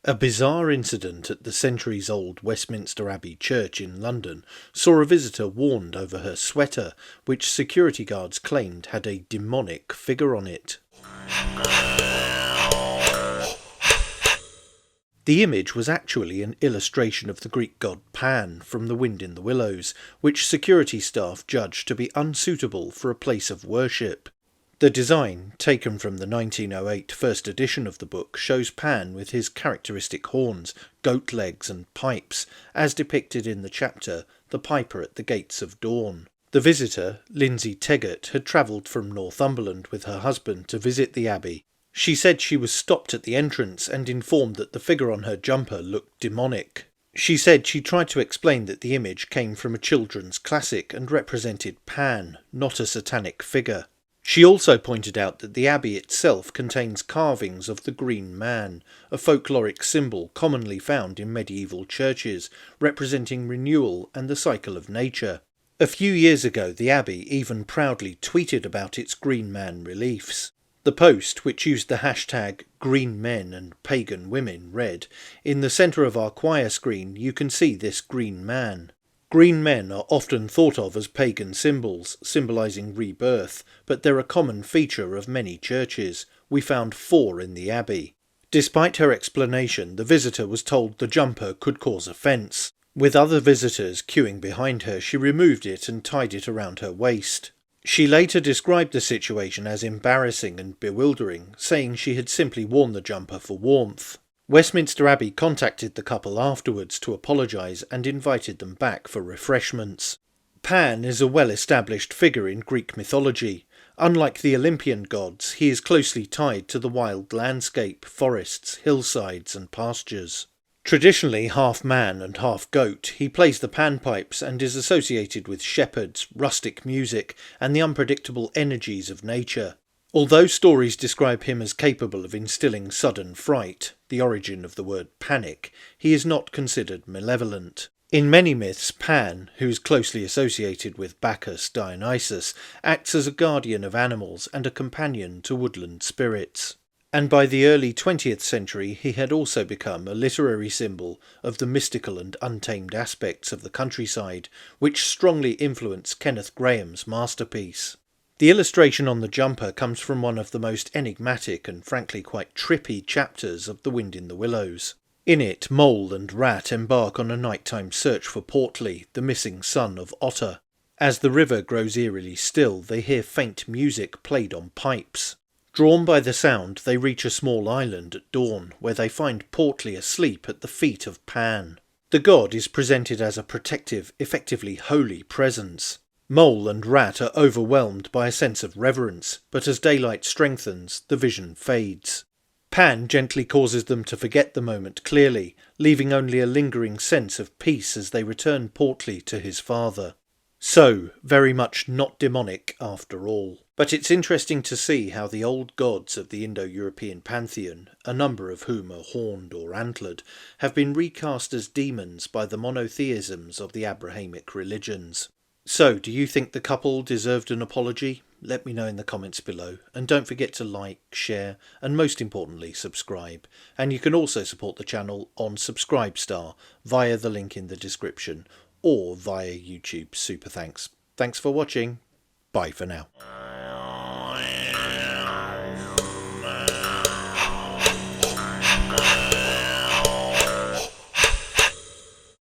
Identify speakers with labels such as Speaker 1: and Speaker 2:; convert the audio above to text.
Speaker 1: A bizarre incident at the centuries-old Westminster Abbey church in London saw a visitor warned over her sweater, which security guards claimed had a demonic figure on it. The image was actually an illustration of the Greek god Pan from The Wind in the Willows, which security staff judged to be unsuitable for a place of worship. The design, taken from the 1908 first edition of the book, shows Pan with his characteristic horns, goat legs and pipes, as depicted in the chapter The Piper at the Gates of Dawn. The visitor, Lindsay Teggart, had travelled from Northumberland with her husband to visit the abbey. She said she was stopped at the entrance and informed that the figure on her jumper looked demonic. She said she tried to explain that the image came from a children's classic and represented Pan, not a satanic figure. She also pointed out that the abbey itself contains carvings of the Green Man, a folkloric symbol commonly found in medieval churches, representing renewal and the cycle of nature. A few years ago, the abbey even proudly tweeted about its Green Man reliefs. The post, which used the hashtag Green Men and Pagan Women, read, "In the centre of our choir screen you can see this Green Man." Green men are often thought of as pagan symbols, symbolising rebirth, but they're a common feature of many churches. We found 4 in the abbey. Despite her explanation, the visitor was told the jumper could cause offence. With other visitors queuing behind her, she removed it and tied it around her waist. She later described the situation as embarrassing and bewildering, saying she had simply worn the jumper for warmth. Westminster Abbey contacted the couple afterwards to apologise and invited them back for refreshments. Pan is a well-established figure in Greek mythology. Unlike the Olympian gods, he is closely tied to the wild landscape, forests, hillsides and pastures. Traditionally half man and half goat, he plays the panpipes and is associated with shepherds, rustic music and the unpredictable energies of nature. Although stories describe him as capable of instilling sudden fright, the origin of the word panic, he is not considered malevolent. In many myths, Pan, who is closely associated with Bacchus Dionysus, acts as a guardian of animals and a companion to woodland spirits. And by the early 20th century he had also become a literary symbol of the mystical and untamed aspects of the countryside, which strongly influenced Kenneth Grahame's masterpiece. The illustration on the jumper comes from one of the most enigmatic and frankly quite trippy chapters of The Wind in the Willows. In it, Mole and Rat embark on a nighttime search for Portley, the missing son of Otter. As the river grows eerily still, they hear faint music played on pipes. Drawn by the sound, they reach a small island at dawn, where they find Portley asleep at the feet of Pan. The god is presented as a protective, effectively holy presence. Mole and Rat are overwhelmed by a sense of reverence, but as daylight strengthens, the vision fades. Pan gently causes them to forget the moment clearly, leaving only a lingering sense of peace as they return Portley to his father. So, very much not demonic after all. But it's interesting to see how the old gods of the Indo-European pantheon, a number of whom are horned or antlered, have been recast as demons by the monotheisms of the Abrahamic religions. So, do you think the couple deserved an apology? Let me know in the comments below, and don't forget to like, share, and most importantly subscribe. And you can also support the channel on Subscribestar via the link in the description, or via YouTube Super Thanks. Thanks for watching. Bye for now.